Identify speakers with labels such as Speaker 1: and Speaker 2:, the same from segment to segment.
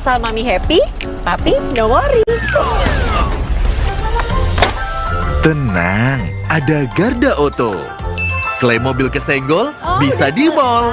Speaker 1: Asal Mami happy, Papi no worry.
Speaker 2: Tenang, ada Garda Auto. Klaim mobil kesenggol bisa di mall.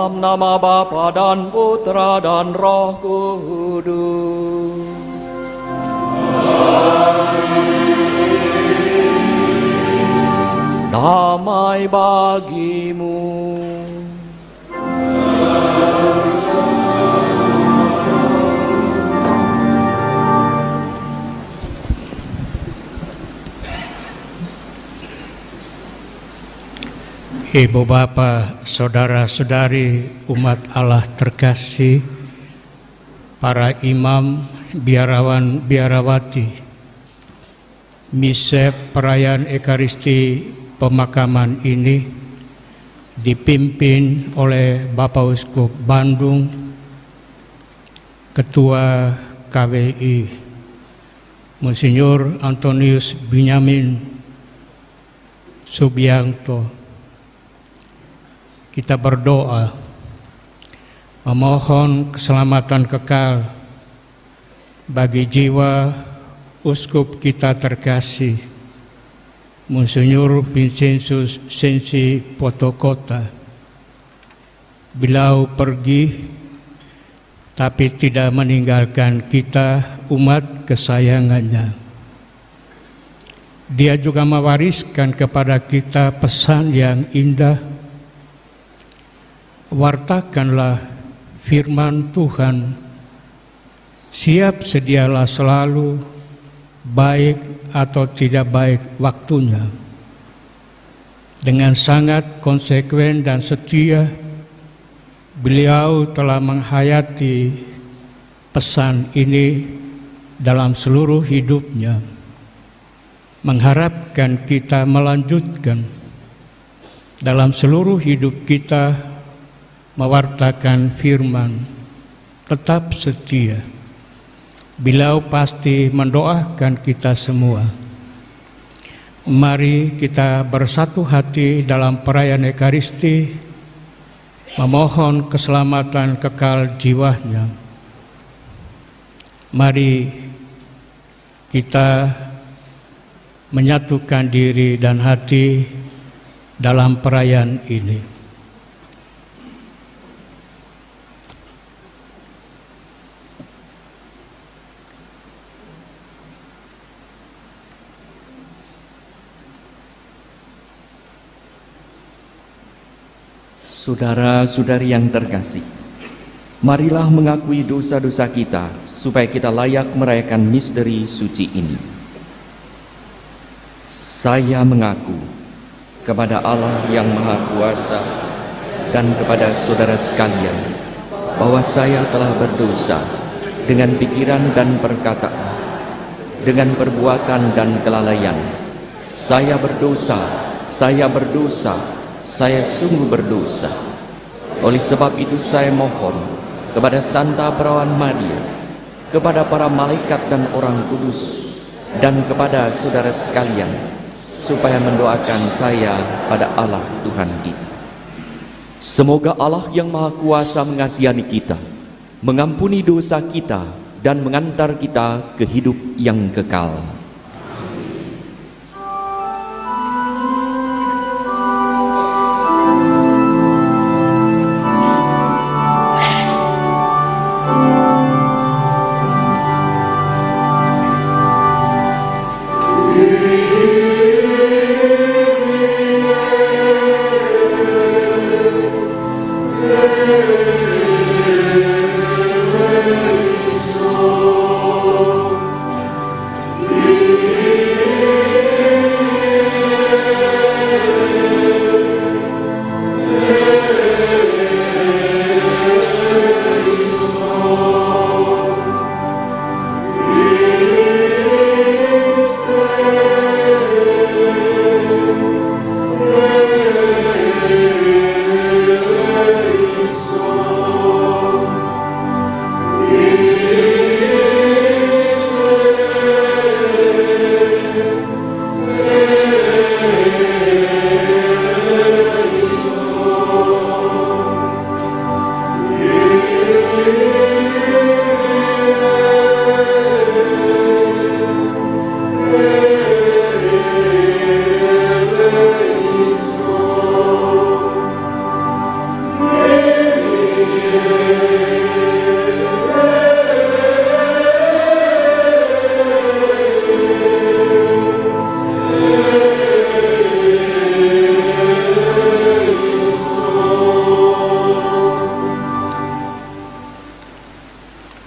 Speaker 3: Dalam nama Bapa dan Putra dan Roh Kudus. Damai bagimu.
Speaker 4: Ibu Bapa, saudara-saudari umat Allah terkasih, para imam, biarawan, biarawati, misa perayaan Ekaristi pemakaman ini dipimpin oleh Bapak Uskup Bandung, Ketua KWI, Monsinyur Antonius Binyamin Subianto. Kita berdoa memohon keselamatan kekal bagi jiwa uskup kita terkasih, Monsinyur Vincentius Sensi Potokota. Beliau pergi tapi tidak meninggalkan kita umat kesayangannya. Dia juga mewariskan kepada kita pesan yang indah. Wartakanlah firman Tuhan, siap sedialah selalu, baik atau tidak baik waktunya. Dengan sangat konsekuen dan setia, beliau telah menghayati pesan ini dalam seluruh hidupnya, mengharapkan kita melanjutkan dalam seluruh hidup kita, mewartakan firman, tetap setia. Beliau pasti mendoakan kita semua. Mari kita bersatu hati dalam perayaan Ekaristi, memohon keselamatan kekal jiwanya. Mari kita menyatukan diri dan hati dalam perayaan ini.
Speaker 3: Saudara-saudari yang terkasih, marilah mengakui dosa-dosa kita supaya kita layak merayakan misteri suci ini. Saya mengaku kepada Allah yang Maha Kuasa dan kepada saudara sekalian bahwa saya telah berdosa dengan pikiran dan perkataan, dengan perbuatan dan kelalaian. Saya berdosa, saya sungguh berdosa. Oleh sebab itu saya mohon kepada Santa Perawan Maria, kepada para malaikat dan orang kudus, dan kepada saudara sekalian, supaya mendoakan saya pada Allah Tuhan kita. Semoga Allah yang Maha Kuasa mengasihani kita, mengampuni dosa kita, dan mengantar kita ke hidup yang kekal.
Speaker 5: Yeah.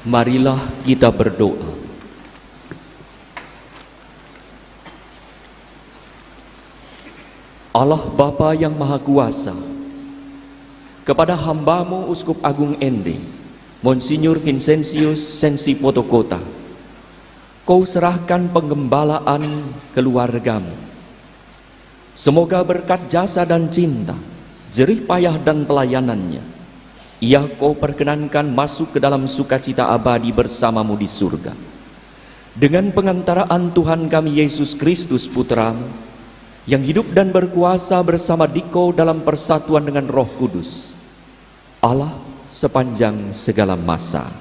Speaker 3: Marilah kita berdoa. Allah Bapa yang Maha Kuasa, kepada hamba-Mu Uskup Agung Ende, Monsinyur Vincentius Sensi Potokota, Kau serahkan penggembalaan keluarga-Mu. Semoga berkat jasa dan cinta, jerih payah dan pelayanannya, ia Kau perkenankan masuk ke dalam sukacita abadi bersama-Mu di surga. Dengan pengantaraan Tuhan kami Yesus Kristus Putra-Mu, yang hidup dan berkuasa bersama Dikau dalam persatuan dengan Roh Kudus, Allah sepanjang segala masa.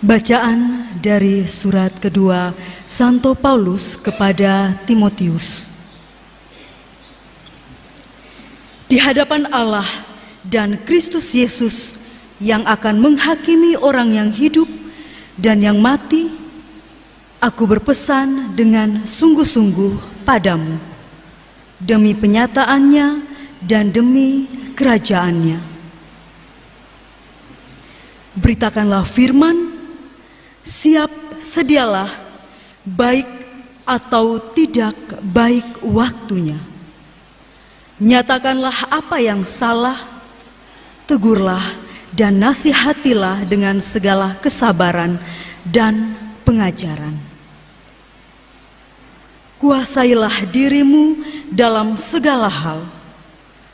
Speaker 5: Bacaan dari surat kedua Santo Paulus kepada Timotius. Di hadapan Allah dan Kristus Yesus yang akan menghakimi orang yang hidup dan yang mati, aku berpesan dengan sungguh-sungguh padamu, demi penyataannya dan demi kerajaannya. Beritakanlah firman, siap sedialah, baik atau tidak baik waktunya. Nyatakanlah apa yang salah, tegurlah dan nasihatilah dengan segala kesabaran dan pengajaran. Kuasailah dirimu dalam segala hal,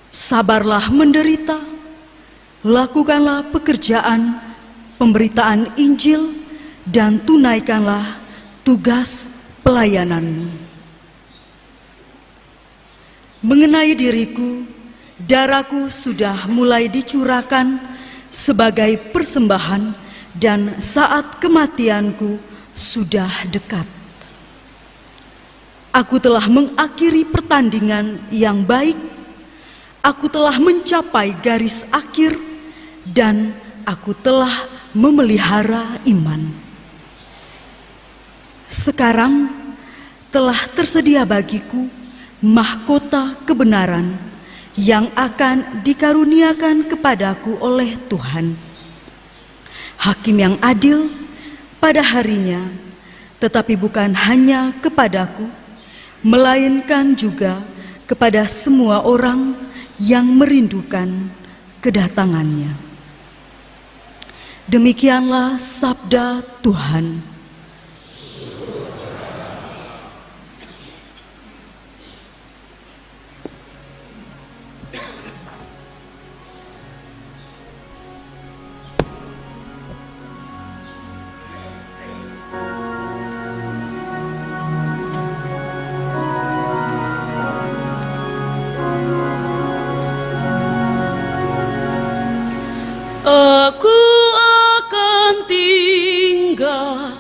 Speaker 5: sabarlah menderita, lakukanlah pekerjaan pemberitaan Injil, dan tunaikanlah tugas pelayananmu. Mengenai diriku, darahku sudah mulai dicurahkan sebagai persembahan dan saat kematianku sudah dekat. Aku telah mengakhiri pertandingan yang baik, aku telah mencapai garis akhir, dan aku telah memelihara iman. Sekarang telah tersedia bagiku mahkota kebenaran yang akan dikaruniakan kepadaku oleh Tuhan, Hakim yang adil pada harinya, tetapi bukan hanya kepadaku, melainkan juga kepada semua orang yang merindukan kedatangannya. Demikianlah sabda Tuhan.
Speaker 6: Aku akan tinggal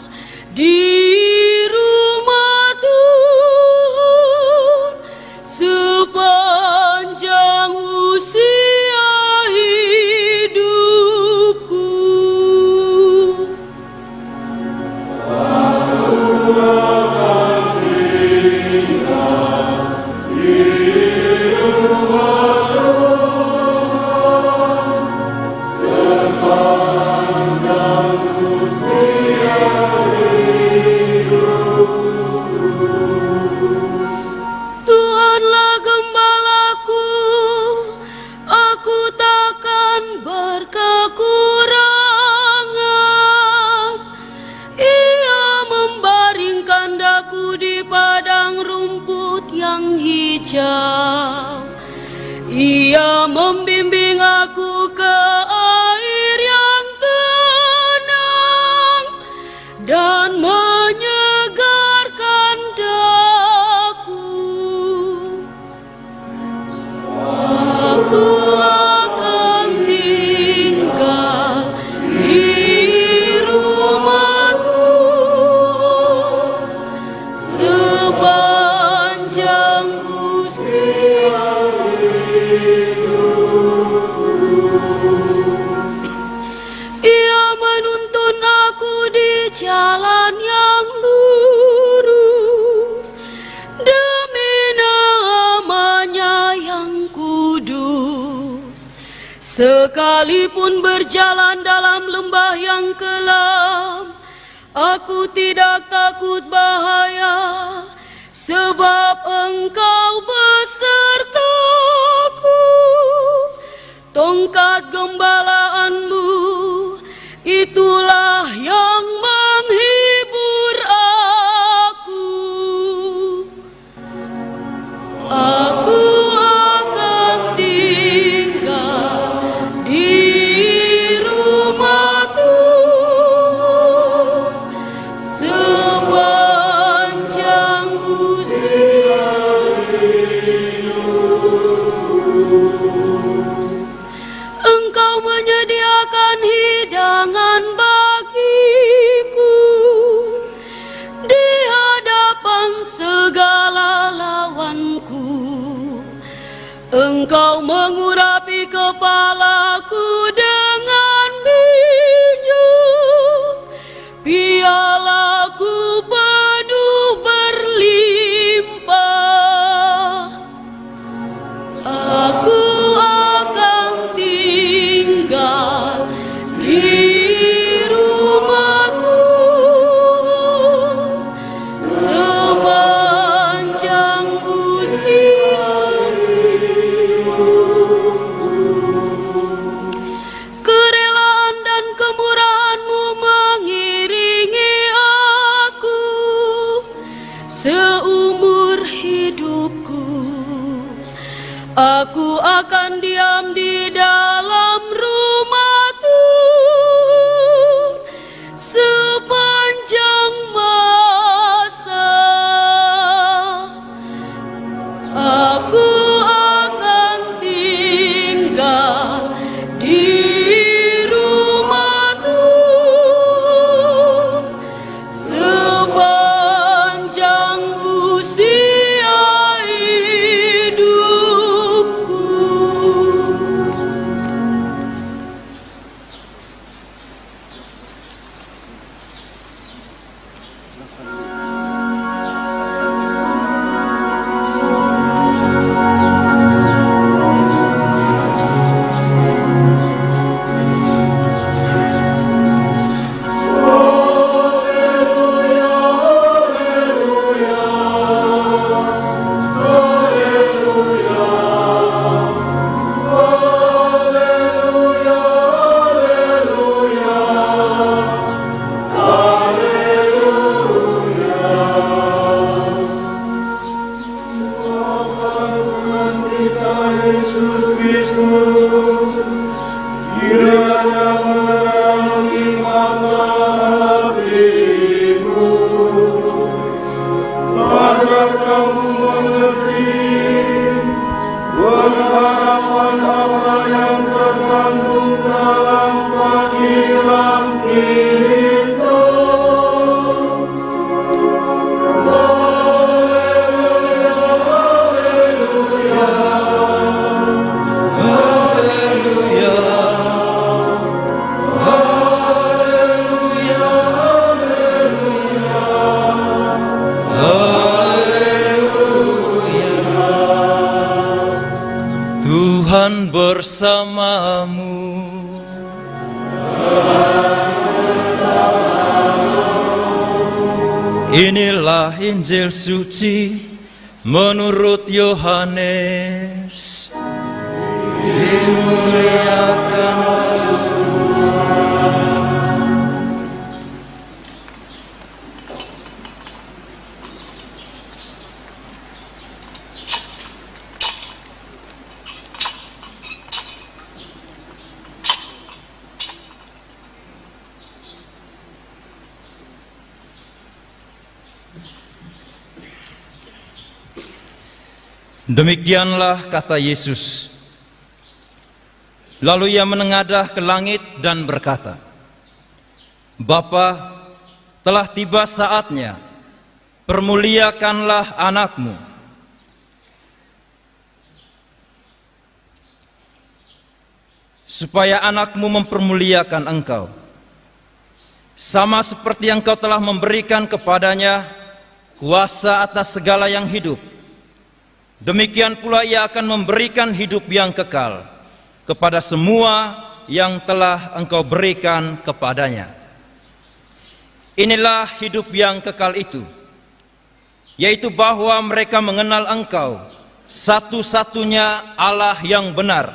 Speaker 6: Sekalipun berjalan dalam lembah yang kelam, aku tidak takut bahaya, sebab Engkau besertaku. Tongkat gembalaanmu, itulah yang menghibur aku. Aku akan tinggal di rumah Tuhan sepanjang usia hidup. Engkau menyediakan hidangan bagiku di hadapan segala lawanku. Engkau mengurapi kepalaku dengan minyak, pialaku penuh berlimpah. Aku akan tinggal di rumah Tuhan sepanjang usia hidupku. Kerelaan dan kemurahan-Mu mengiringi aku seumur hidupku. Aku akan diam di dalam rumah Tuhan sepanjang masa. Aku akan tinggal di rumah Tuhan sepanjang usia hidupku.
Speaker 7: Tuhan bersamamu. Inilah Injil suci menurut Yohanes. Dimuliakan Demikianlah kata Yesus. Lalu ia menengadah ke langit dan berkata, Bapa, telah tiba saatnya, permuliakanlah anakmu. Supaya anakmu mempermuliakan engkau, sama seperti yang kau telah memberikan kepadanya kuasa atas segala yang hidup. Demikian pula ia akan memberikan hidup yang kekal kepada semua yang telah Engkau berikan kepadanya. Inilah hidup yang kekal itu, yaitu bahwa mereka mengenal Engkau, satu-satunya Allah yang benar,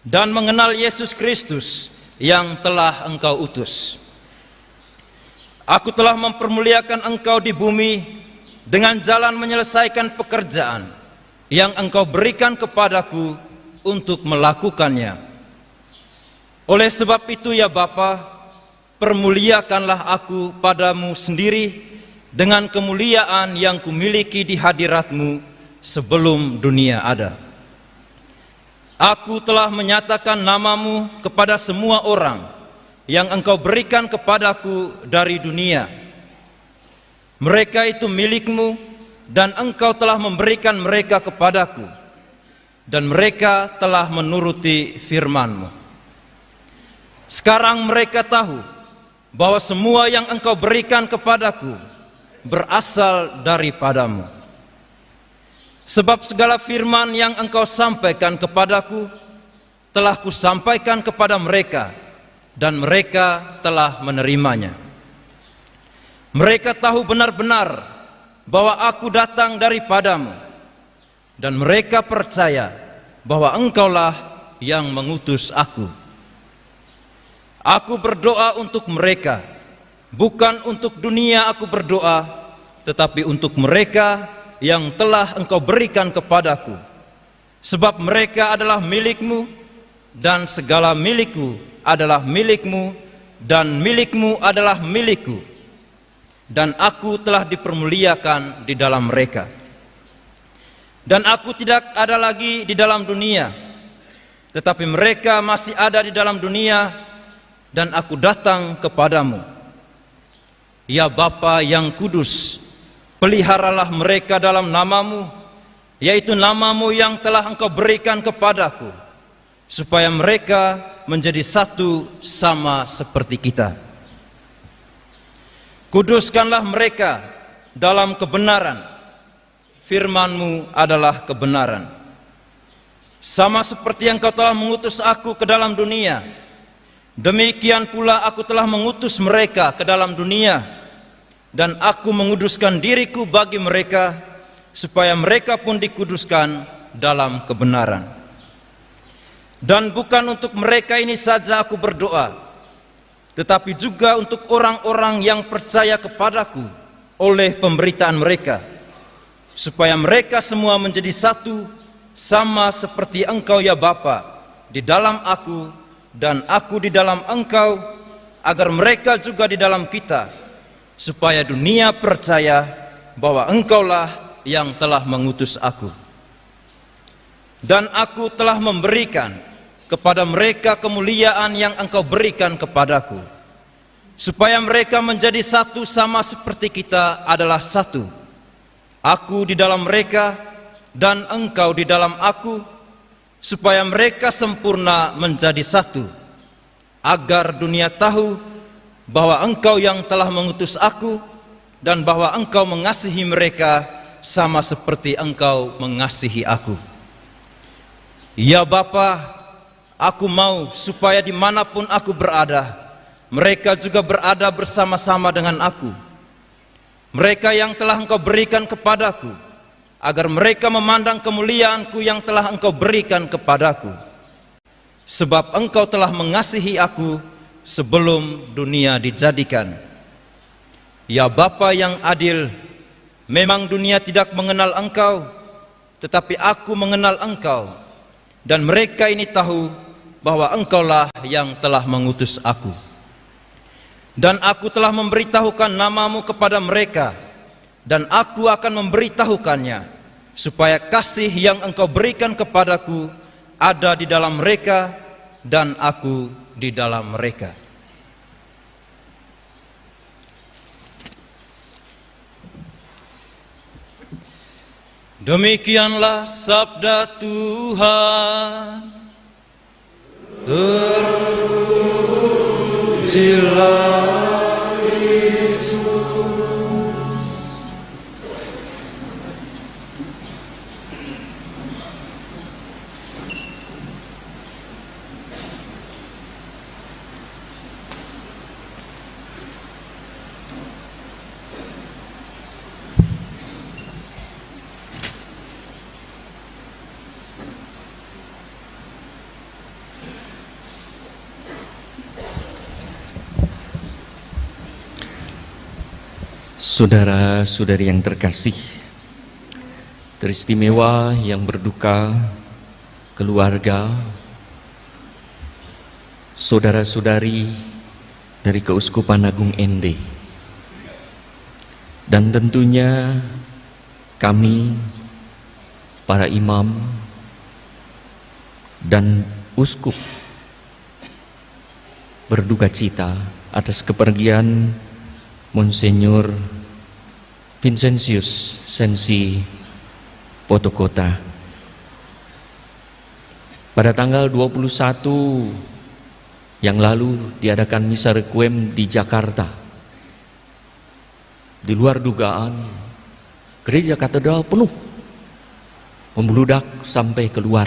Speaker 7: dan mengenal Yesus Kristus yang telah Engkau utus. Aku telah mempermuliakan Engkau di bumi dengan jalan menyelesaikan pekerjaan yang Engkau berikan kepadaku untuk melakukannya. Oleh sebab itu ya Bapa, permuliakanlah aku padamu sendiri dengan kemuliaan yang kumiliki di hadirat-Mu sebelum dunia ada. Aku telah menyatakan nama-Mu kepada semua orang yang Engkau berikan kepadaku dari dunia. Mereka itu milik-Mu dan Engkau telah memberikan mereka kepadaku, dan mereka telah menuruti firman-Mu. Sekarang mereka tahu bahwa semua yang Engkau berikan kepadaku berasal daripadamu. Sebab segala firman yang Engkau sampaikan kepadaku telah kusampaikan kepada mereka, dan mereka telah menerimanya. Mereka tahu benar-benar bahwa aku datang daripadamu, dan mereka percaya bahwa Engkaulah yang mengutus aku. Aku berdoa untuk mereka, bukan untuk dunia aku berdoa, tetapi untuk mereka yang telah Engkau berikan kepadaku. Sebab mereka adalah milik-Mu, dan segala milik-Ku adalah milik-Mu, dan milik-Mu adalah milik-Ku. Dan aku telah dipermuliakan di dalam mereka. Dan aku tidak ada lagi di dalam dunia, tetapi mereka masih ada di dalam dunia, dan aku datang kepadamu. Ya Bapa yang kudus, peliharalah mereka dalam nama-Mu, yaitu nama-Mu yang telah Engkau berikan kepadaku, supaya mereka menjadi satu sama seperti kita. Kuduskanlah mereka dalam kebenaran, firman-Mu adalah kebenaran. Sama seperti Engkau telah mengutus aku ke dalam dunia, demikian pula aku telah mengutus mereka ke dalam dunia, dan aku menguduskan diriku bagi mereka, supaya mereka pun dikuduskan dalam kebenaran. Dan bukan untuk mereka ini saja aku berdoa, tetapi juga untuk orang-orang yang percaya kepadaku oleh pemberitaan mereka, supaya mereka semua menjadi satu, sama seperti Engkau ya Bapa di dalam aku, dan aku di dalam Engkau, agar mereka juga di dalam kita, supaya dunia percaya bahwa Engkaulah yang telah mengutus aku. Dan aku telah memberikan kepada mereka kemuliaan yang Engkau berikan kepadaku, supaya mereka menjadi satu sama seperti kita adalah satu. Aku di dalam mereka, dan Engkau di dalam aku, supaya mereka sempurna menjadi satu, agar dunia tahu bahwa Engkau yang telah mengutus aku, dan bahwa Engkau mengasihi mereka sama seperti Engkau mengasihi aku. Ya Bapa, aku mau supaya dimanapun aku berada, mereka juga berada bersama-sama dengan aku. Mereka yang telah Engkau berikan kepadaku, agar mereka memandang kemuliaanku yang telah Engkau berikan kepadaku. Sebab Engkau telah mengasihi aku sebelum dunia dijadikan. Ya Bapa yang adil, memang dunia tidak mengenal Engkau, tetapi aku mengenal Engkau, dan mereka ini tahu bahwa Engkaulah yang telah mengutus aku. Dan aku telah memberitahukan nama-Mu kepada mereka, dan aku akan memberitahukannya, supaya kasih yang Engkau berikan kepadaku ada di dalam mereka, dan aku di dalam mereka. Demikianlah sabda Tuhan. Terpujilah
Speaker 3: Saudara-saudari yang terkasih, teristimewa yang berduka, keluarga, saudara-saudari dari Keuskupan Agung Ende, dan tentunya kami, para imam dan uskup, berduka cita atas kepergian Monsinyur Vincentius Sensi Potokota pada tanggal 21 yang lalu diadakan misa requiem di Jakarta. Di luar dugaan, gereja katedral penuh, membludak sampai keluar,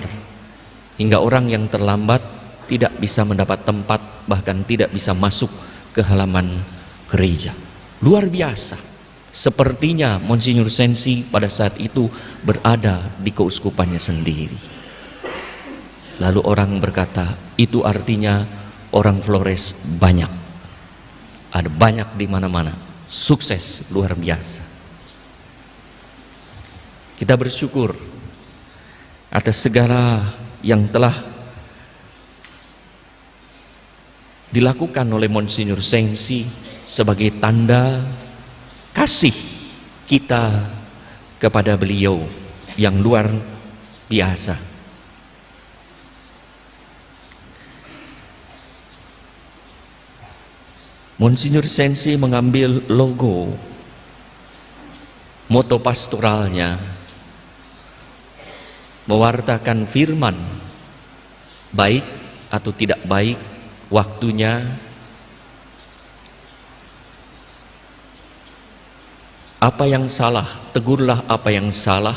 Speaker 3: hingga orang yang terlambat tidak bisa mendapat tempat, bahkan tidak bisa masuk ke halaman gereja. Luar biasa. Sepertinya Monsinyur Sensi pada saat itu berada di keuskupannya sendiri. Lalu orang berkata, itu artinya orang Flores banyak. Ada banyak di mana-mana. Sukses luar biasa. Kita bersyukur atas segala yang telah dilakukan oleh Monsinyur Sensi sebagai tanda kasih kita kepada beliau yang luar biasa. Monsinyur Sensi mengambil logo moto pastoralnya, mewartakan firman, baik atau tidak baik waktunya, apa yang salah, tegurlah apa yang salah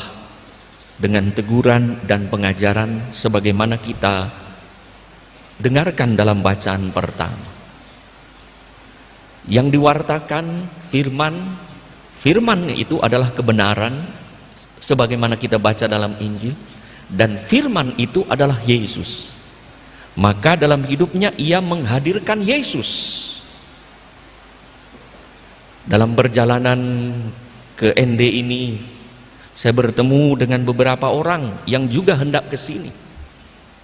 Speaker 3: dengan teguran dan pengajaran sebagaimana kita dengarkan dalam bacaan pertama. Yang diwartakan firman, firman itu adalah kebenaran sebagaimana kita baca dalam Injil, dan firman itu adalah Yesus. Maka dalam hidupnya ia menghadirkan Yesus. Dalam perjalanan ke ND ini, saya bertemu dengan beberapa orang yang juga hendak ke sini.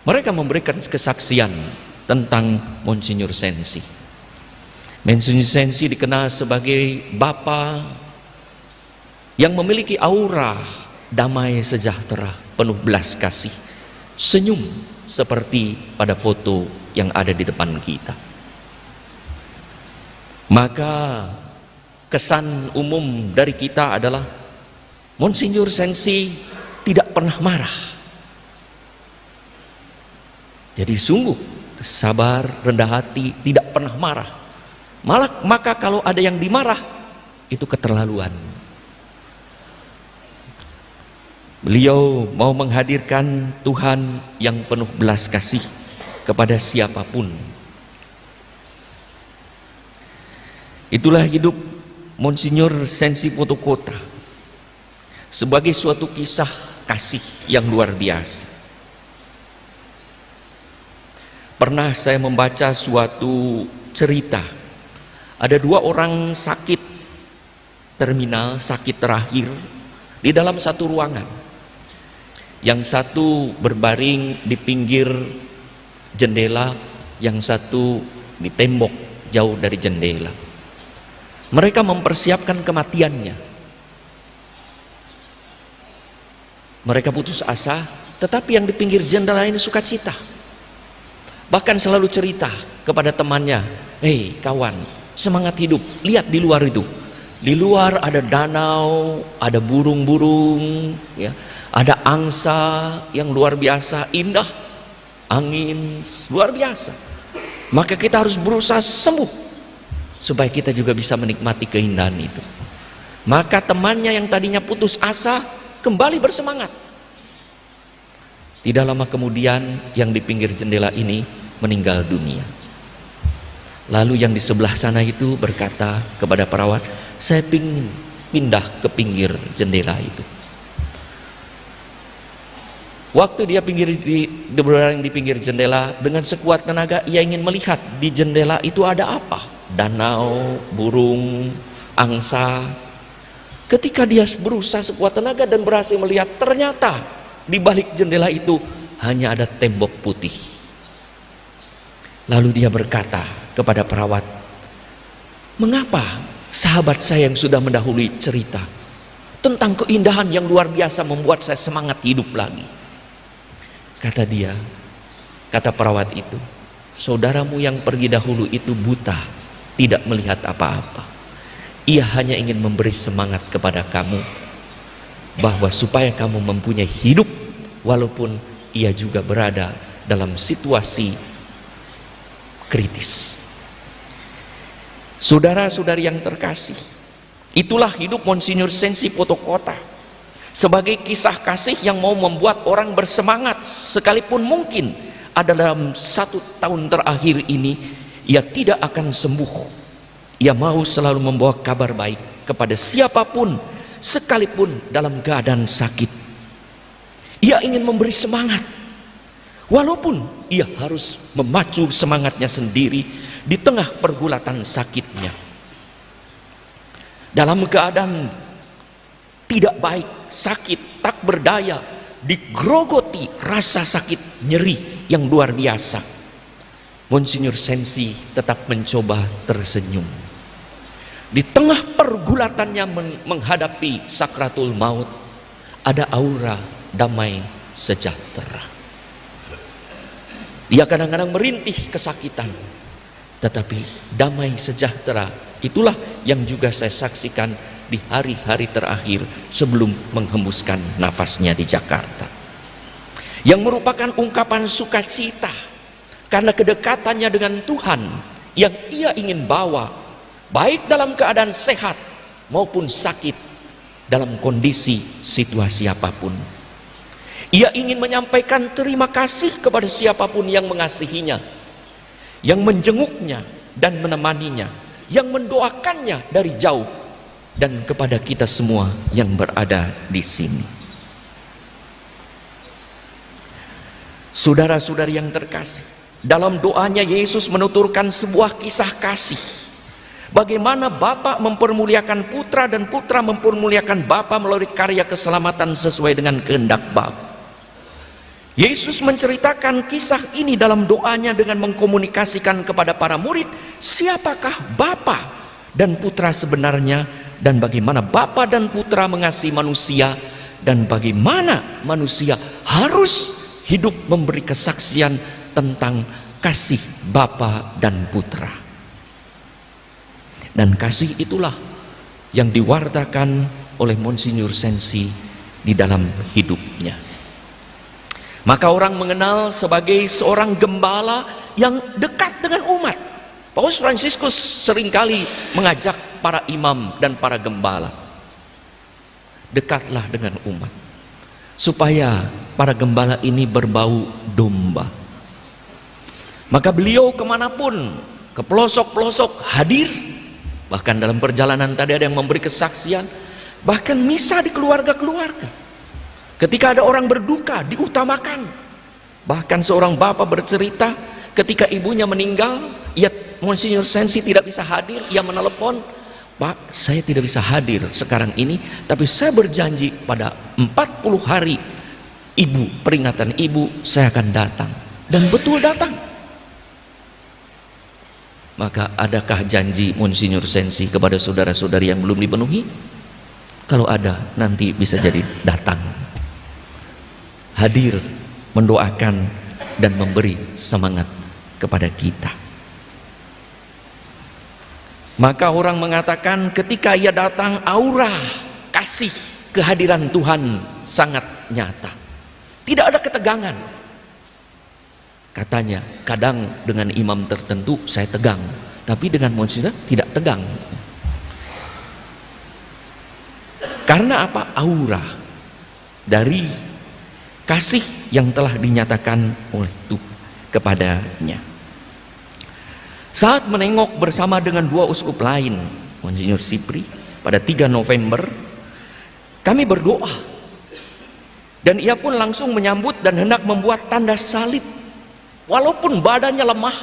Speaker 3: Mereka memberikan kesaksian tentang Monsinyur Sensi. Monsinyur Sensi dikenal sebagai bapa yang memiliki aura damai sejahtera, penuh belas kasih, senyum seperti pada foto yang ada di depan kita. Maka kesan umum dari kita adalah Monsinyur Sensi tidak pernah marah. Jadi sungguh sabar, rendah hati, tidak pernah marah. Maka kalau ada yang dimarah, itu keterlaluan. Beliau mau menghadirkan Tuhan yang penuh belas kasih kepada siapapun. Itulah hidup Monsinyur Sensi Potokota sebagai suatu kisah kasih yang luar biasa. Pernah saya membaca suatu cerita, ada dua orang sakit terminal, sakit terakhir di dalam satu ruangan. Yang satu berbaring di pinggir jendela, yang satu di tembok jauh dari jendela. Mereka mempersiapkan kematiannya. Mereka putus asa, tetapi yang di pinggir jendela ini sukacita. Bahkan selalu cerita kepada temannya, "Hei kawan, semangat hidup, lihat di luar itu. Di luar ada danau, ada burung-burung, ya, ada angsa yang luar biasa indah, angin luar biasa. Maka kita harus berusaha sembuh supaya kita juga bisa menikmati keindahan itu." Maka temannya yang tadinya putus asa kembali bersemangat. Tidak lama kemudian yang di pinggir jendela ini meninggal dunia. Lalu yang di sebelah sana itu berkata kepada perawat, "Saya ingin pindah ke pinggir jendela itu." Waktu dia berbaring di pinggir jendela, dengan sekuat tenaga ia ingin melihat di jendela itu ada apa. Danau, burung, angsa, Ketika dia berusaha sekuat tenaga dan berhasil melihat, ternyata di balik jendela itu hanya ada tembok putih. Lalu dia berkata kepada perawat, "Mengapa sahabat saya yang sudah mendahului cerita tentang keindahan yang luar biasa membuat saya semangat hidup lagi?" Kata perawat itu, "Saudaramu yang pergi dahulu itu buta, tidak melihat apa-apa. Ia hanya ingin memberi semangat kepada kamu, bahwa supaya kamu mempunyai hidup walaupun ia juga berada dalam situasi kritis." Saudara-saudari yang terkasih, itulah hidup Monsinyur Sensi Potokota, sebagai kisah kasih yang mau membuat orang bersemangat, sekalipun mungkin ada dalam 1 tahun terakhir ini ia tidak akan sembuh. Ia mau selalu membawa kabar baik kepada siapapun, sekalipun dalam keadaan sakit. Ia ingin memberi semangat, walaupun ia harus memacu semangatnya sendiri di tengah pergulatan sakitnya. Dalam keadaan tidak baik, sakit, tak berdaya, digerogoti rasa sakit nyeri yang luar biasa, Monsinyur Sensi tetap mencoba tersenyum. Di tengah pergulatannya menghadapi sakratul maut, ada aura damai sejahtera. Ia kadang-kadang merintih kesakitan, tetapi damai sejahtera itulah yang juga saya saksikan di hari-hari terakhir sebelum menghembuskan nafasnya di Jakarta, yang merupakan ungkapan sukacita karena kedekatannya dengan Tuhan yang ia ingin bawa, baik dalam keadaan sehat maupun sakit, dalam kondisi situasi apapun. Ia ingin menyampaikan terima kasih kepada siapapun yang mengasihinya, yang menjenguknya dan menemaninya, yang mendoakannya dari jauh, dan kepada kita semua yang berada di sini. Saudara-saudari yang terkasih, dalam doanya Yesus menuturkan sebuah kisah kasih. Bagaimana Bapa mempermuliakan Putra dan Putra mempermuliakan Bapa melalui karya keselamatan sesuai dengan kehendak Bapa. Yesus menceritakan kisah ini dalam doanya dengan mengkomunikasikan kepada para murid siapakah Bapa dan Putra sebenarnya, dan bagaimana Bapa dan Putra mengasihi manusia, dan bagaimana manusia harus hidup memberi kesaksian tentang kasih Bapa dan Putra. Dan kasih itulah yang diwartakan oleh Monsinyur Sensi di dalam hidupnya. Maka orang mengenal sebagai seorang gembala yang dekat dengan umat. Paus Fransiskus seringkali mengajak para imam dan para gembala, dekatlah dengan umat, supaya para gembala ini berbau domba. Maka beliau kemanapun, ke pelosok-pelosok hadir. Bahkan dalam perjalanan tadi ada yang memberi kesaksian, bahkan misa di keluarga-keluarga. Ketika ada orang berduka, diutamakan. Bahkan seorang bapak bercerita, ketika ibunya meninggal, Monsinyur Sensi tidak bisa hadir, ia menelepon, "Pak, saya tidak bisa hadir sekarang ini, tapi saya berjanji pada 40 hari ibu, peringatan ibu, saya akan datang." Dan betul datang. Maka adakah janji Monsinyur Sensi kepada saudara-saudari yang belum dipenuhi? Kalau ada, nanti bisa jadi datang, hadir, mendoakan dan memberi semangat kepada kita. Maka orang mengatakan ketika ia datang, aura kasih kehadiran Tuhan sangat nyata. Tidak ada ketegangan. Katanya, kadang dengan imam tertentu saya tegang, tapi dengan Monsinyur tidak tegang. Karena apa? Aura dari kasih yang telah dinyatakan oleh Tuhan kepadanya. Saat menengok bersama dengan 2 uskup lain, Monsinyur Sipri, pada 3 November, kami berdoa, dan ia pun langsung menyambut dan hendak membuat tanda salib. Walaupun badannya lemah,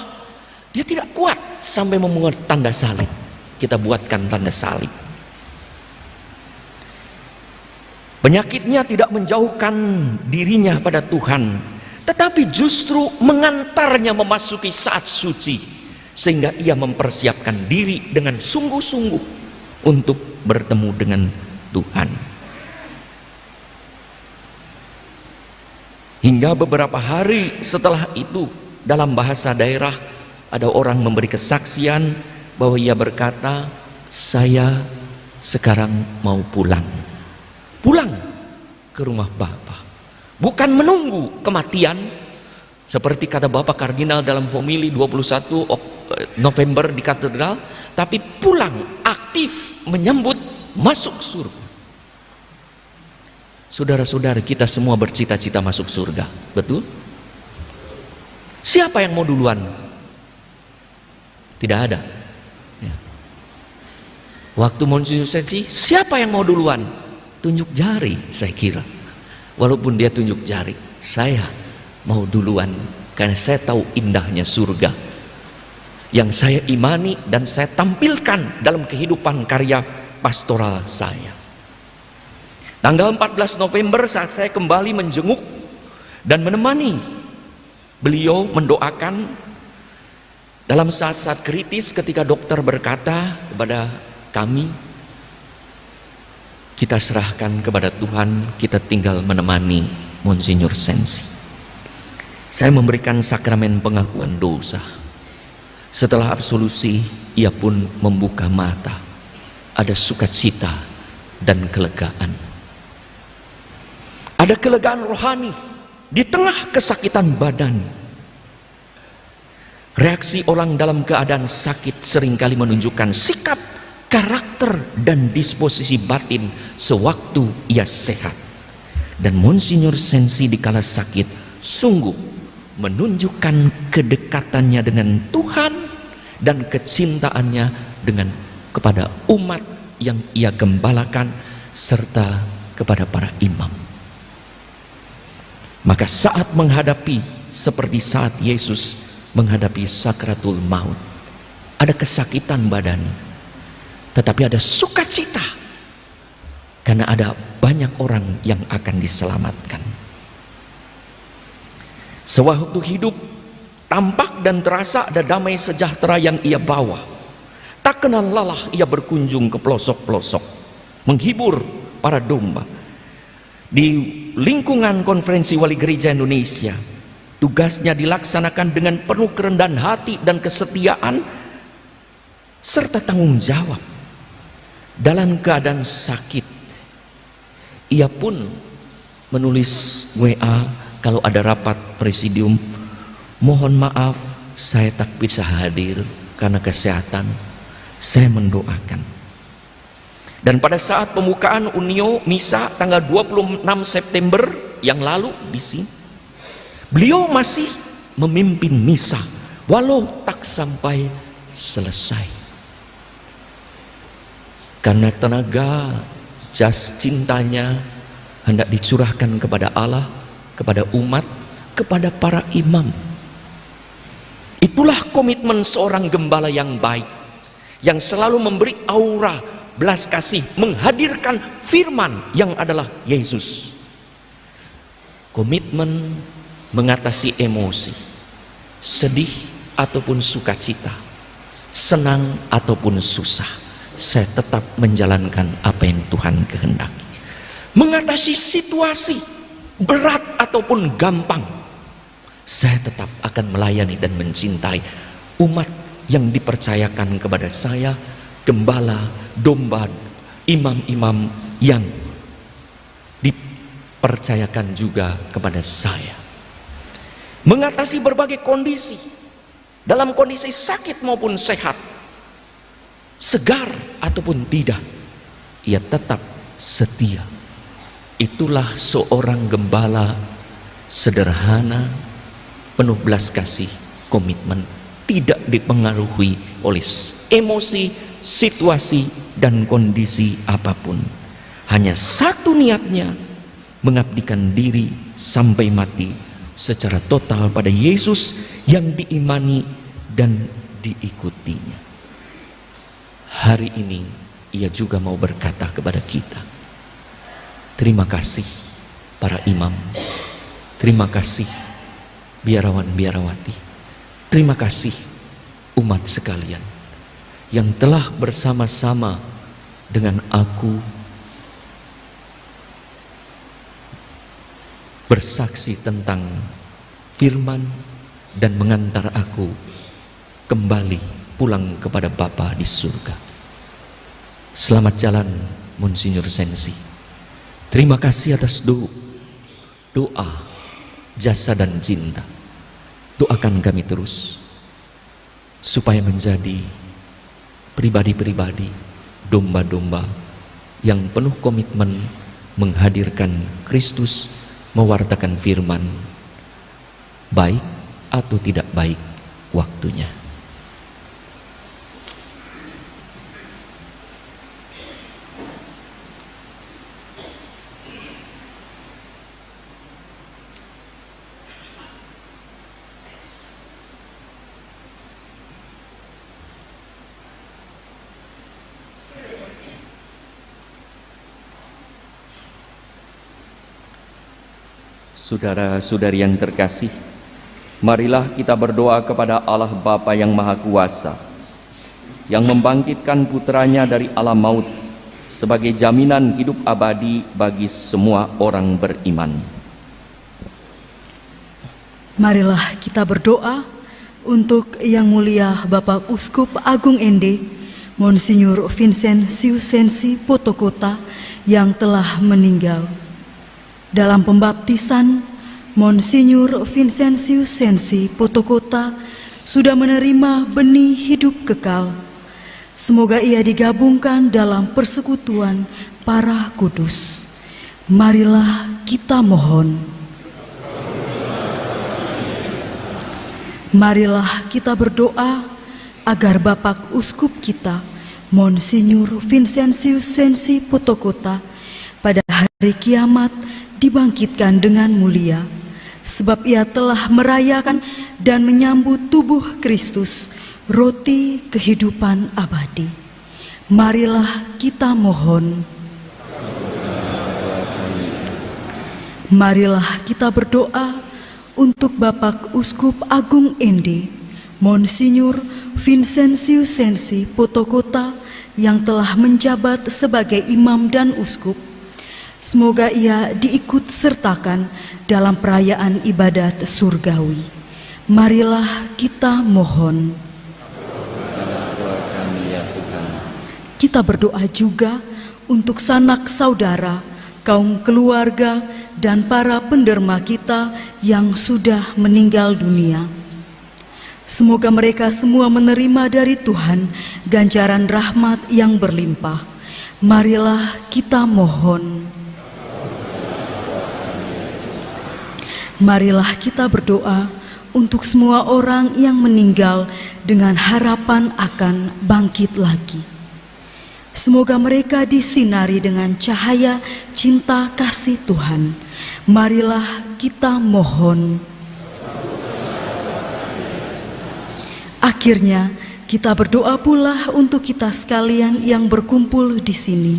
Speaker 3: dia tidak kuat sampai membuat tanda salib. Kita buatkan tanda salib. Penyakitnya tidak menjauhkan dirinya pada Tuhan, tetapi justru mengantarnya memasuki saat suci, sehingga ia mempersiapkan diri dengan sungguh-sungguh untuk bertemu dengan Tuhan. Hingga beberapa hari setelah itu, dalam bahasa daerah, ada orang memberi kesaksian bahwa ia berkata, "Saya sekarang mau pulang ke rumah Bapa." Bukan menunggu kematian seperti kata Bapak Kardinal dalam homili 21 November di katedral, tapi pulang, aktif menyambut masuk surga. Saudara-saudara, kita semua bercita-cita masuk surga, betul? Siapa yang mau duluan? Tidak ada ya. Waktu Monsinyur Sensi, siapa yang mau duluan? Tunjuk jari, saya kira. Walaupun dia tunjuk jari, saya mau duluan karena saya tahu indahnya surga yang saya imani dan saya tampilkan dalam kehidupan karya pastoral saya. Tanggal 14 November saat saya kembali menjenguk dan menemani beliau mendoakan dalam saat-saat kritis ketika dokter berkata kepada kami, kita serahkan kepada Tuhan, kita tinggal menemani Monsinyur Sensi. Saya memberikan sakramen pengakuan dosa. Setelah absolusi, ia pun membuka mata. Ada sukacita dan kelegaan. Ada kelegaan rohani di tengah kesakitan badan. Reaksi orang dalam keadaan sakit seringkali menunjukkan sikap, karakter, dan disposisi batin sewaktu ia sehat. Dan Monsinyur Sensi dikala sakit sungguh menunjukkan kedekatannya dengan Tuhan dan kecintaannya kepada umat yang ia gembalakan serta kepada para imam. Maka saat menghadapi seperti saat Yesus menghadapi sakratul maut, ada kesakitan badani, tetapi ada sukacita karena ada banyak orang yang akan diselamatkan. Sewaktu hidup, tampak dan terasa ada damai sejahtera yang ia bawa. Tak kenal lelah ia berkunjung ke pelosok-pelosok, menghibur para domba. Di lingkungan Konferensi Wali Gereja Indonesia, tugasnya dilaksanakan dengan penuh kerendahan hati dan kesetiaan serta tanggung jawab. Dalam keadaan sakit, ia pun menulis WA kalau ada rapat presidium, mohon maaf saya tak bisa hadir karena kesehatan, saya mendoakan. Dan pada saat pembukaan Unio Misa tanggal 26 September yang lalu di sini, beliau masih memimpin misa walau tak sampai selesai. Karena tenaga jas cintanya hendak dicurahkan kepada Allah, kepada umat, kepada para imam. Itulah komitmen seorang gembala yang baik, yang selalu memberi aura belas kasih, menghadirkan firman yang adalah Yesus. Komitmen mengatasi emosi, sedih ataupun sukacita, senang ataupun susah, saya tetap menjalankan apa yang Tuhan kehendaki. Mengatasi situasi berat ataupun gampang, saya tetap akan melayani dan mencintai umat yang dipercayakan kepada saya, gembala, domba, imam-imam yang dipercayakan juga kepada saya. Mengatasi berbagai kondisi, dalam kondisi sakit maupun sehat, segar ataupun tidak, ia tetap setia. Itulah seorang gembala sederhana, penuh belas kasih, komitmen, tidak dipengaruhi oleh emosi, situasi, dan kondisi apapun. Hanya satu niatnya, mengabdikan diri sampai mati secara total pada Yesus yang diimani dan diikutinya. Hari ini ia juga mau berkata kepada kita, Terima kasih para imam, terima kasih biarawan-biarawati, terima kasih umat sekalian yang telah bersama-sama dengan aku bersaksi tentang firman dan mengantar aku kembali pulang kepada Bapa di surga. Selamat jalan Monsinyur Sensi. Terima kasih atas doa, jasa dan cinta. Doakan kami terus supaya menjadi pribadi-pribadi, domba-domba yang penuh komitmen menghadirkan Kristus, mewartakan firman, baik atau tidak baik waktunya. Saudara-saudari yang terkasih, marilah kita berdoa kepada Allah Bapa yang Maha Kuasa, yang membangkitkan putranya dari alam maut sebagai jaminan hidup abadi bagi semua orang beriman.
Speaker 5: Marilah kita berdoa untuk Yang Mulia Bapak Uskup Agung Ende, Monsinyur Vincentius Sensi Potokota yang telah meninggal. Dalam pembaptisan, Monsinyur Vincentius Sensi Potokota sudah menerima benih hidup kekal. Semoga ia digabungkan dalam persekutuan para kudus. Marilah kita mohon. Marilah kita berdoa agar Bapak Uskup kita, Monsinyur Vincentius Sensi Potokota, pada hari kiamat dibangkitkan dengan mulia, sebab ia telah merayakan dan menyambut tubuh Kristus, roti kehidupan abadi. Marilah kita mohon. Marilah kita berdoa untuk Bapak Uskup Agung Ende, Monsinyur Vincentius Sensi Potokota yang telah menjabat sebagai imam dan uskup. Semoga ia diikut sertakan dalam perayaan ibadat surgawi. Marilah kita mohon. Kita berdoa juga untuk sanak saudara, kaum keluarga, dan para penderma kita yang sudah meninggal dunia. Semoga mereka semua menerima dari Tuhan ganjaran rahmat yang berlimpah. Marilah kita mohon. Marilah kita berdoa untuk semua orang yang meninggal dengan harapan akan bangkit lagi. Semoga mereka disinari dengan cahaya cinta kasih Tuhan. Marilah kita mohon. Akhirnya, kita berdoa pula untuk kita sekalian yang berkumpul di sini.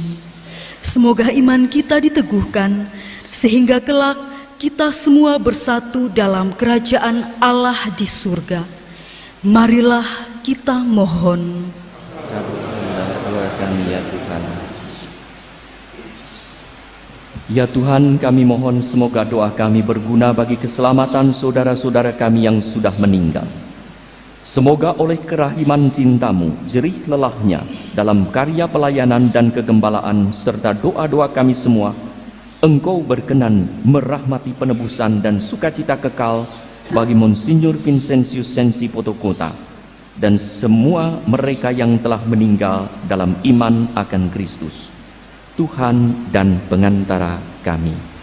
Speaker 5: Semoga iman kita diteguhkan, sehingga kelak kita semua bersatu dalam kerajaan Allah di surga. Marilah kita mohon.
Speaker 3: Kabulkanlah doa kami ya Tuhan. Ya Tuhan, kami mohon semoga doa kami berguna bagi keselamatan saudara-saudara kami yang sudah meninggal. Semoga oleh kerahiman cinta-Mu, jerih lelahnya dalam karya pelayanan dan kegembalaan serta doa-doa kami semua, Engkau berkenan merahmati penebusan dan sukacita kekal bagi Monsinyur Vincentius Sensi Potokota dan semua mereka yang telah meninggal dalam iman akan Kristus, Tuhan dan pengantara kami.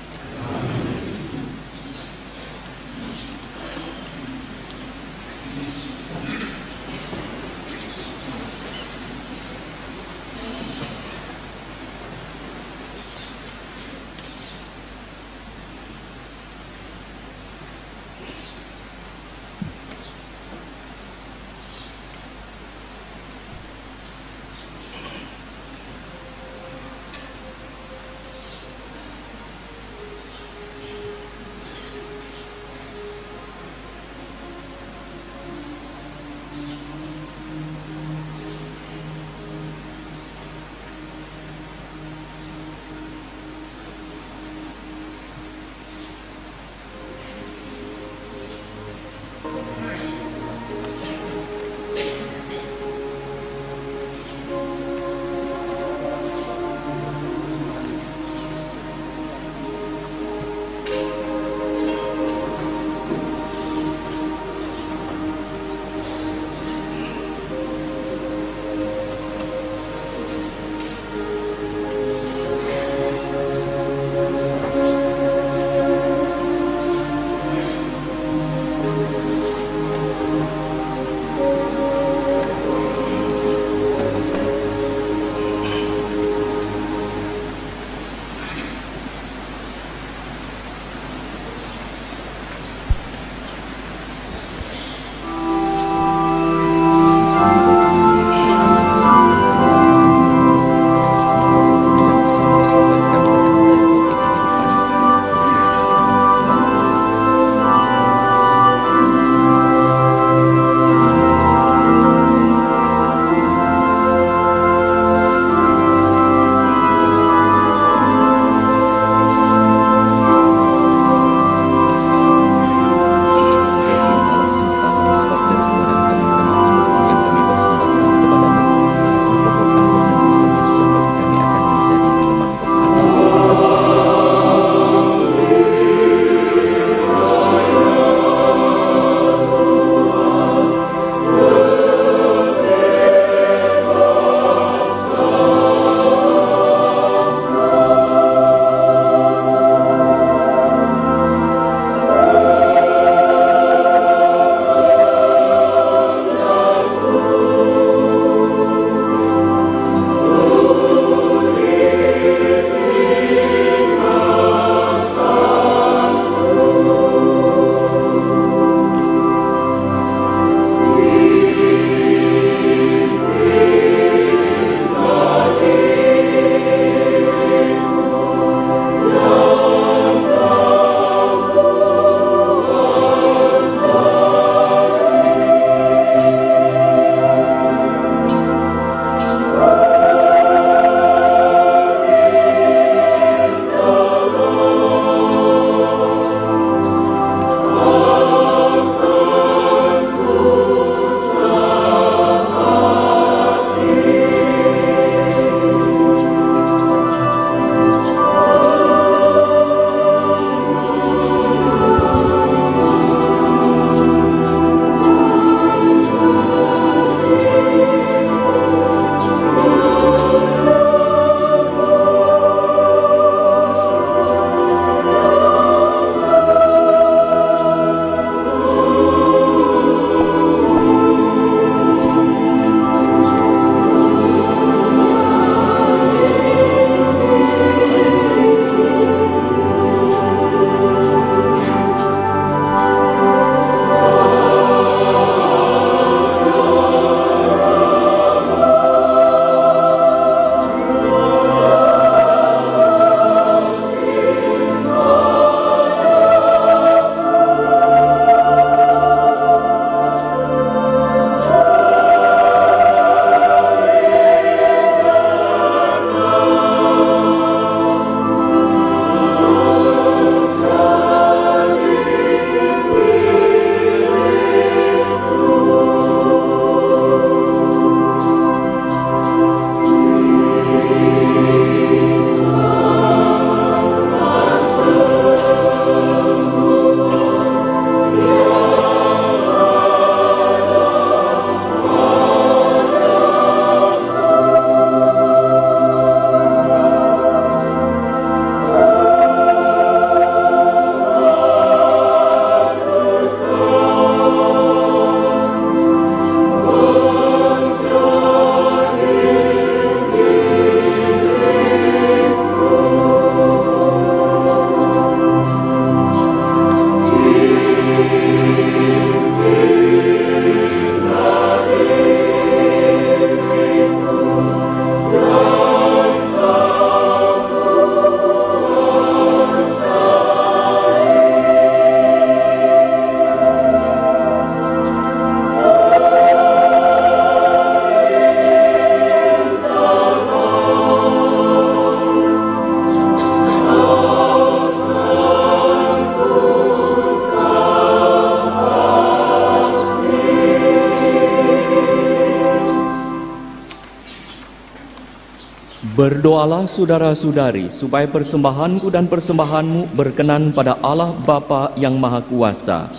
Speaker 3: Berdoalah saudara-saudari, supaya persembahanku dan persembahanmu berkenan pada Allah Bapa yang Maha Kuasa.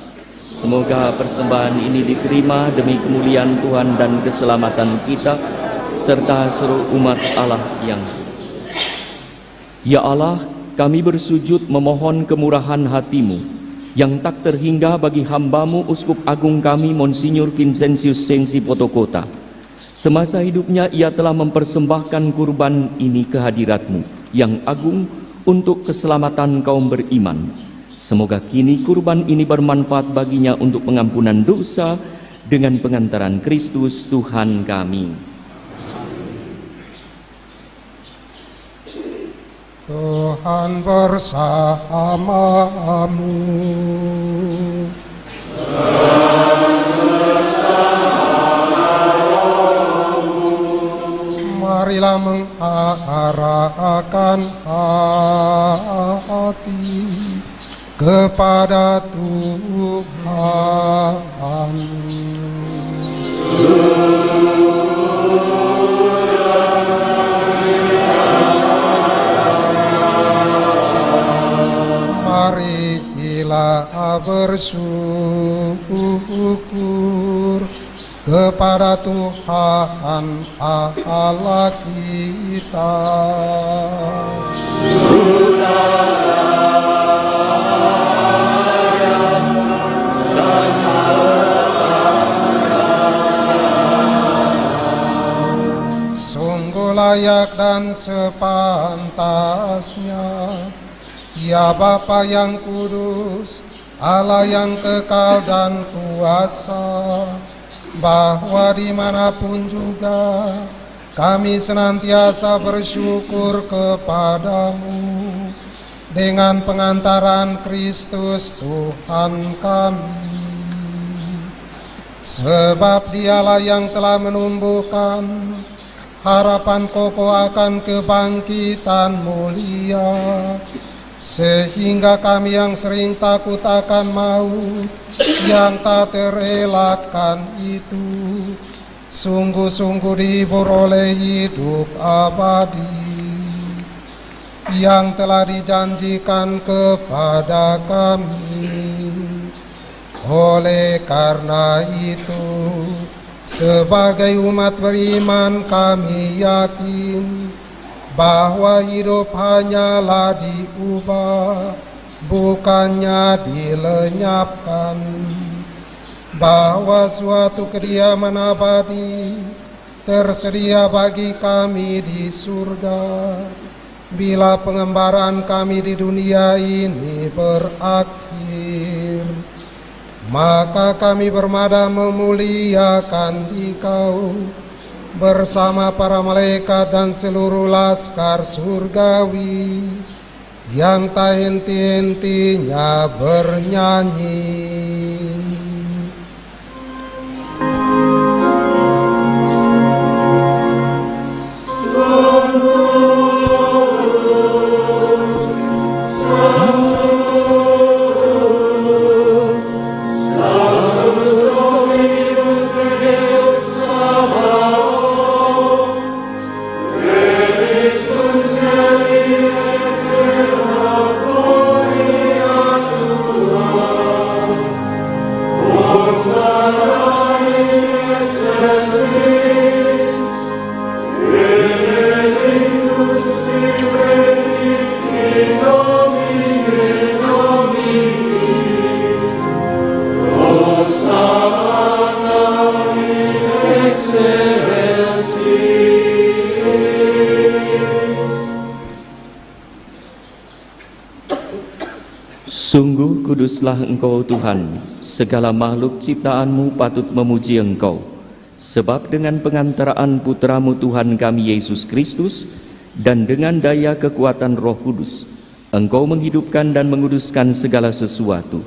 Speaker 3: Semoga persembahan ini diterima demi kemuliaan Tuhan dan keselamatan kita, serta seluruh umat Allah yang Ya Allah, kami bersujud memohon kemurahan hati-Mu yang tak terhingga bagi hamba-Mu Uskup Agung kami Monsinyur Vincentius Sengsi Potokota. Semasa hidupnya ia telah mempersembahkan kurban ini ke hadirat-Mu yang agung untuk keselamatan kaum beriman. Semoga kini kurban ini bermanfaat baginya untuk pengampunan dosa dengan pengantaran Kristus Tuhan kami.
Speaker 8: Tuhan bersamamu. Marilah mengarahkan hati kepada Tuhan. Marilah bersyukur kepada Tuhan Allah kita. Sungguh layak dan sepantasnya, ya Bapa yang kudus, Allah yang kekal dan kuasa, bahwa dimanapun juga kami senantiasa bersyukur kepadamu dengan pengantaran Kristus Tuhan kami. Sebab dialah yang telah menumbuhkan harapan kokoh akan kebangkitan mulia, sehingga kami yang sering takut akan maut yang tak terelakkan itu sungguh-sungguh dihibur oleh hidup abadi yang telah dijanjikan kepada kami. Oleh karena itu, sebagai umat beriman kami yakin bahwa hidup hanyalah diubah, bukannya dilenyapkan, bahwa suatu kediaman abadi tersedia bagi kami di surga bila pengembaraan kami di dunia ini berakhir. Maka kami bermada memuliakan Dikau bersama para malaikat dan seluruh laskar surgawi yang tak henti-hentinya bernyanyi.
Speaker 3: Sungguh kuduslah Engkau Tuhan, segala makhluk ciptaan-Mu patut memuji Engkau. Sebab dengan pengantaraan Putra-Mu Tuhan kami Yesus Kristus, dan dengan daya kekuatan Roh Kudus, Engkau menghidupkan dan menguduskan segala sesuatu.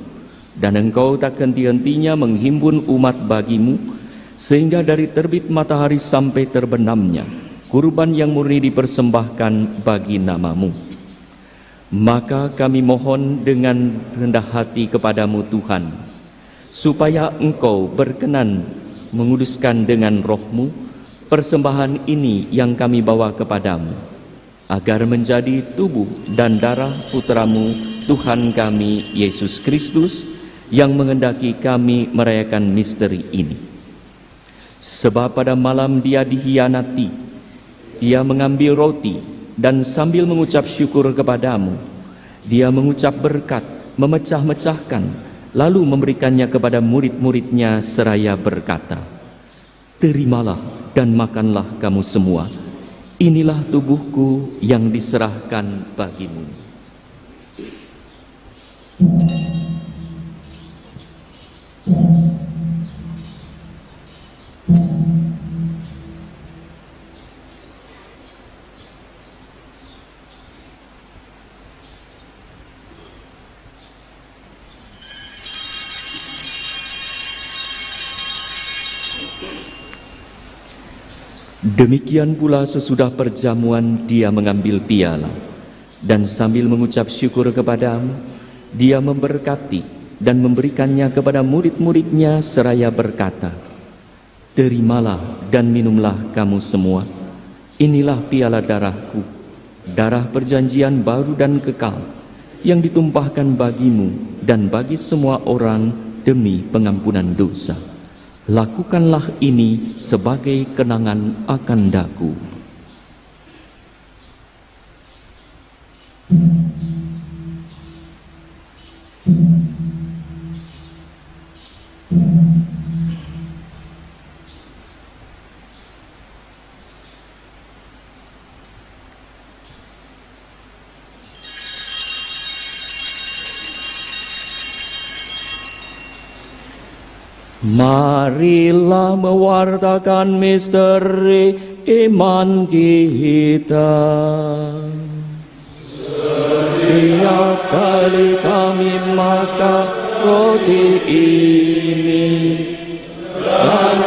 Speaker 3: Dan Engkau tak henti-hentinya menghimpun umat bagi-Mu, sehingga dari terbit matahari sampai terbenamnya, kurban yang murni dipersembahkan bagi nama-Mu. Maka kami mohon dengan rendah hati kepadamu Tuhan, supaya Engkau berkenan menguduskan dengan Roh-Mu persembahan ini yang kami bawa kepadamu, agar menjadi tubuh dan darah Putramu, Tuhan kami, Yesus Kristus, yang mengendaki kami merayakan misteri ini. Sebab pada malam Dia dikhianati, Dia mengambil roti dan sambil mengucap syukur kepadamu, Dia mengucap berkat, memecah-mecahkan, lalu memberikannya kepada murid-muridnya seraya berkata, "Terimalah dan makanlah kamu semua. Inilah tubuhku yang diserahkan bagimu." Demikian pula sesudah perjamuan Dia mengambil piala, dan sambil mengucap syukur kepadamu, Dia memberkati dan memberikannya kepada murid-muridnya seraya berkata, "Terimalah dan minumlah kamu semua. Inilah piala darahku, darah perjanjian baru dan kekal, yang ditumpahkan bagimu dan bagi semua orang demi pengampunan dosa. Lakukanlah ini sebagai kenangan akan daku." Marilah mewartakan misteri iman kita. Setiap kali kami makan roti ini dan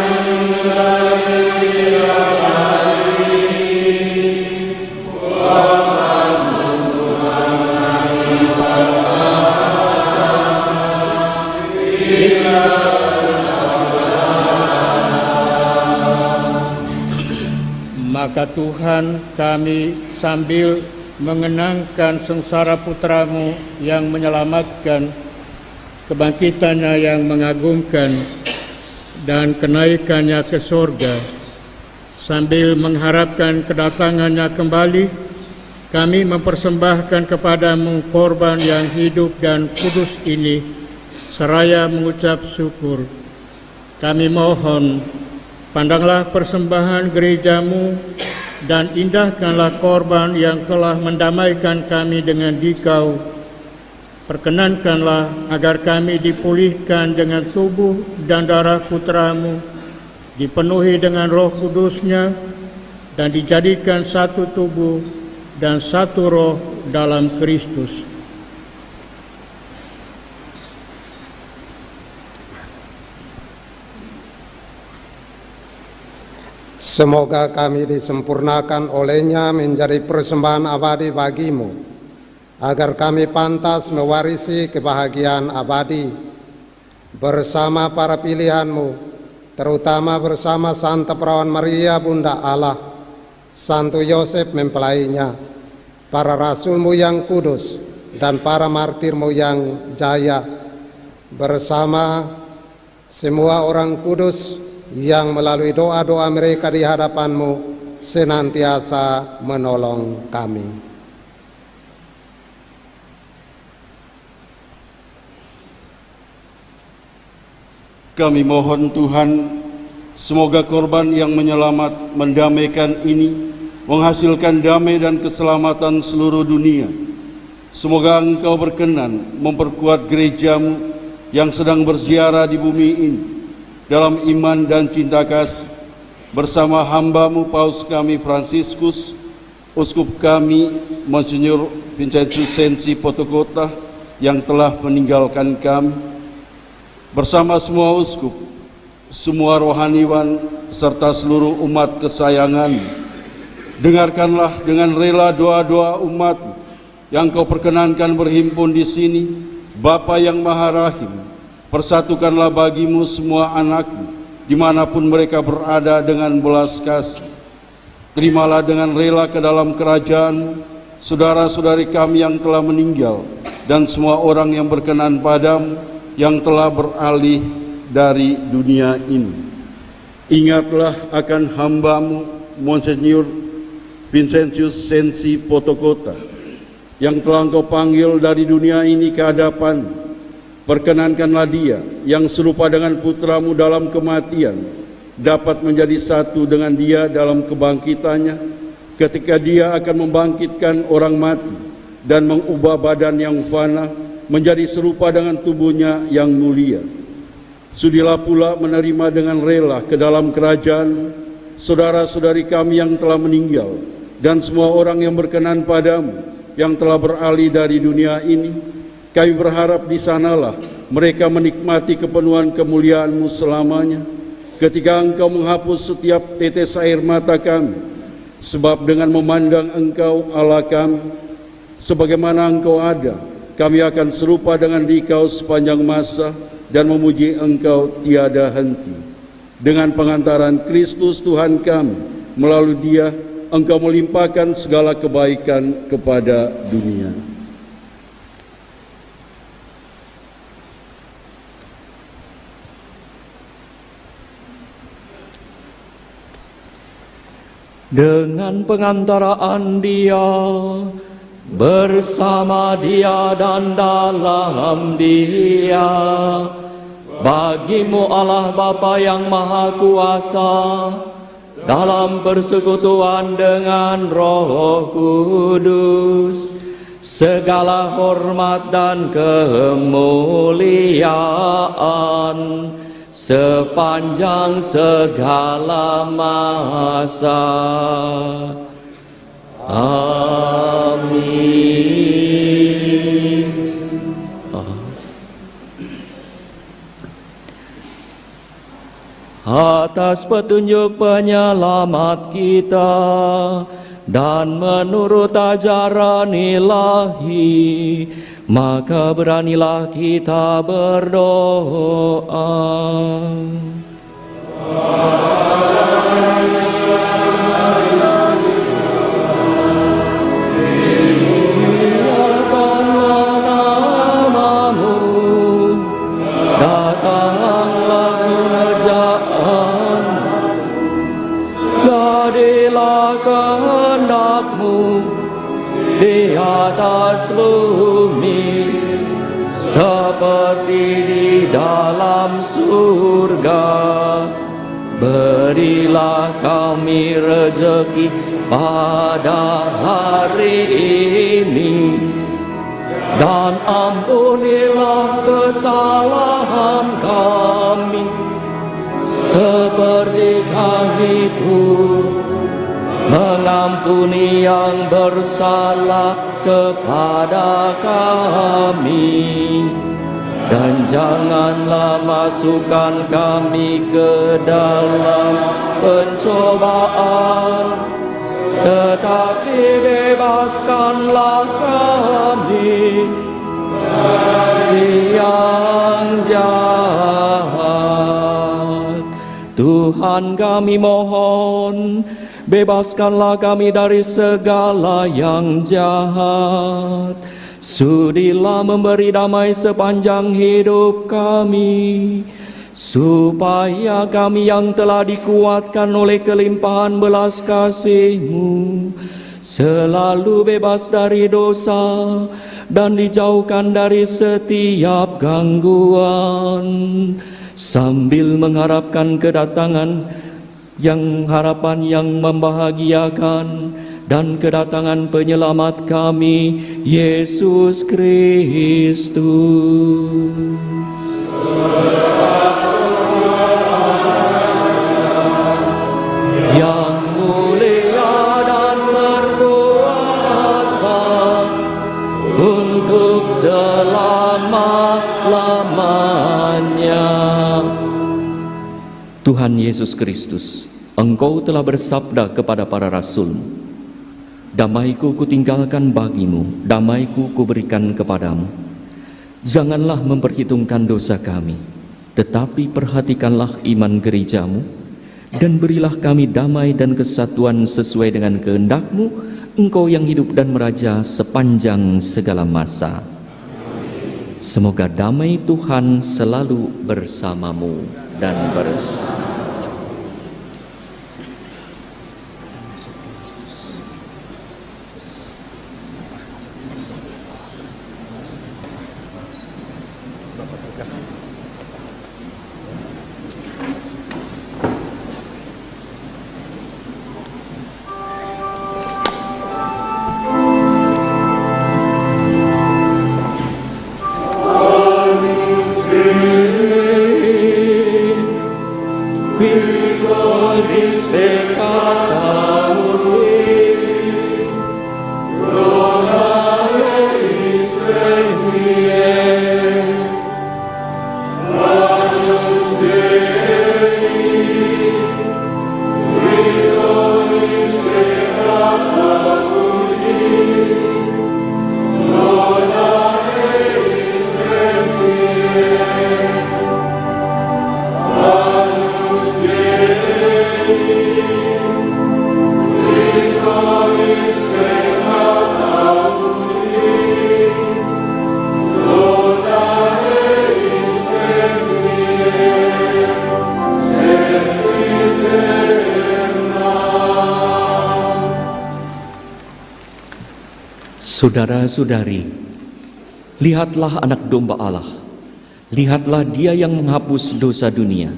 Speaker 4: maka Tuhan, kami sambil mengenangkan sengsara Putramu yang menyelamatkan, kebangkitannya yang mengagumkan, dan kenaikannya ke surga, sambil mengharapkan kedatangannya kembali, kami mempersembahkan kepadamu korban yang hidup dan kudus ini, seraya mengucap syukur. Kami mohon, pandanglah persembahan gerejamu dan indahkanlah korban yang telah mendamaikan kami dengan Dikau. Perkenankanlah agar kami dipulihkan dengan tubuh dan darah Putramu, dipenuhi dengan Roh Kudus-Nya, dan dijadikan satu tubuh dan satu roh dalam Kristus.
Speaker 8: Semoga kami disempurnakan olehnya menjadi persembahan abadi bagimu, agar kami pantas mewarisi kebahagiaan abadi bersama para pilihanmu, terutama bersama Santa Perawan Maria Bunda Allah, Santo Yosef mempelainya, para rasulmu yang kudus, dan para martirmu yang jaya, bersama semua orang kudus yang melalui doa-doa mereka di hadapanmu senantiasa menolong kami.
Speaker 9: Kami mohon Tuhan, semoga korban yang menyelamat mendamaikan ini menghasilkan damai dan keselamatan seluruh dunia. Semoga Engkau berkenan memperkuat gerejamu yang sedang berziarah di bumi ini dalam iman dan cinta kasih, bersama hamba-Mu Paus kami Fransiskus, Uskup kami Monsinyur Vincenzo Sensi Potokota yang telah meninggalkan kami, bersama semua uskup, semua rohaniwan, serta seluruh umat kesayangan. Dengarkanlah dengan rela doa-doa umat yang Kau perkenankan berhimpun di sini. Bapa yang Maha Rahim, persatukanlah bagimu semua anak-Mu dimanapun mereka berada dengan belas kasih. Terimalah dengan rela ke dalam kerajaan saudara-saudari kami yang telah meninggal dan semua orang yang berkenan padamu yang telah beralih dari dunia ini. Ingatlah akan hambamu Monsignor Vincentius Sensi Potokota yang telah engkau panggil dari dunia ini ke hadapan. Perkenankanlah dia yang serupa dengan putramu dalam kematian dapat menjadi satu dengan dia dalam kebangkitannya ketika dia akan membangkitkan orang mati dan mengubah badan yang fana menjadi serupa dengan tubuhnya yang mulia. Sudilah pula menerima dengan rela ke dalam kerajaan saudara-saudari kami yang telah meninggal dan semua orang yang berkenan padamu yang telah beralih dari dunia ini. Kami berharap di sanalah mereka menikmati kepenuhan kemuliaan-Mu selamanya ketika Engkau menghapus setiap tetes air mata kami, sebab dengan memandang Engkau Allah kami sebagaimana Engkau ada, kami akan serupa dengan Dikau sepanjang masa dan memuji Engkau tiada henti. Dengan pengantaran Kristus Tuhan kami, melalui Dia Engkau melimpahkan segala kebaikan kepada dunia.
Speaker 3: Dengan pengantaraan Dia, bersama Dia dan dalam Dia, bagimu Allah Bapa yang Maha Kuasa, dalam persekutuan dengan Roh Kudus, segala hormat dan kemuliaan sepanjang segala masa. Amin. Atas petunjuk penyelamat kita dan menurut ajaran ilahi, maka beranilah kita berdoa. Dimuliakanlah namamu, datanglah kerajaan, jadilah kehendak-Mu di atas bumi seperti di dalam surga. Berilah kami rezeki pada hari ini, dan ampunilah kesalahan kami seperti kami pun mengampuni yang bersalah kepada kami. Dan janganlah masukkan kami ke dalam pencobaan, tetapi bebaskanlah kami dari yang jahat. Tuhan kami mohon, bebaskanlah kami dari segala yang jahat. Sudilah memberi damai sepanjang hidup kami, supaya kami yang telah dikuatkan oleh kelimpahan belas kasih-Mu selalu bebas dari dosa dan dijauhkan dari setiap gangguan, sambil mengharapkan kedatangan harapan yang membahagiakan dan kedatangan penyelamat kami, Yesus Kristus. Yang mulia dan berkuasa untuk selama-lamanya. Tuhan Yesus Kristus, Engkau telah bersabda kepada para rasul-Mu, damai-Ku kutinggalkan bagimu, damai-Ku kuberikan kepadamu. Janganlah memperhitungkan dosa kami, tetapi perhatikanlah iman gereja-Mu Dan berilah kami damai dan kesatuan sesuai dengan kehendak-Mu, Engkau yang hidup dan meraja sepanjang segala masa. Semoga damai Tuhan selalu bersamamu dan bersama. Saudara-saudari, lihatlah anak domba Allah, lihatlah Dia yang menghapus dosa dunia.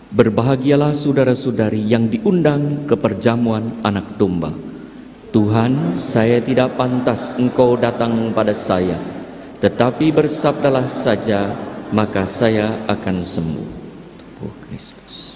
Speaker 3: Berbahagialah saudara-saudari yang diundang ke perjamuan anak domba. Tuhan, saya tidak pantas Engkau datang pada saya, tetapi bersabdalah saja, maka saya akan sembuh. Tubuh Kristus.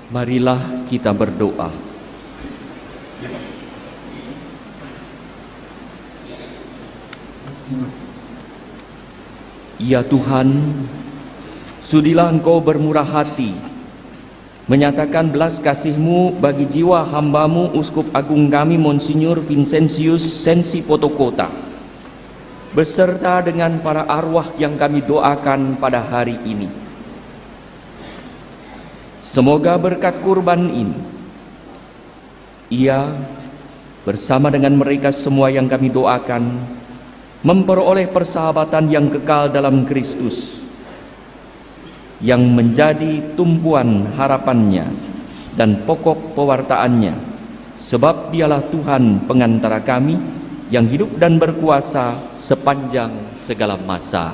Speaker 3: Marilah kita berdoa. Ya Tuhan, sudilah Engkau bermurah hati, menyatakan belas kasih-Mu bagi jiwa hamba-Mu Uskup Agung kami Monsinyur Vincentius Sensi Potokota, beserta dengan para arwah yang kami doakan pada hari ini. Semoga berkat kurban ini, ia bersama dengan mereka semua yang kami doakan, memperoleh persahabatan yang kekal dalam Kristus, yang menjadi tumpuan harapannya dan pokok pewartaannya, sebab Dialah Tuhan pengantara kami yang hidup dan berkuasa sepanjang segala masa.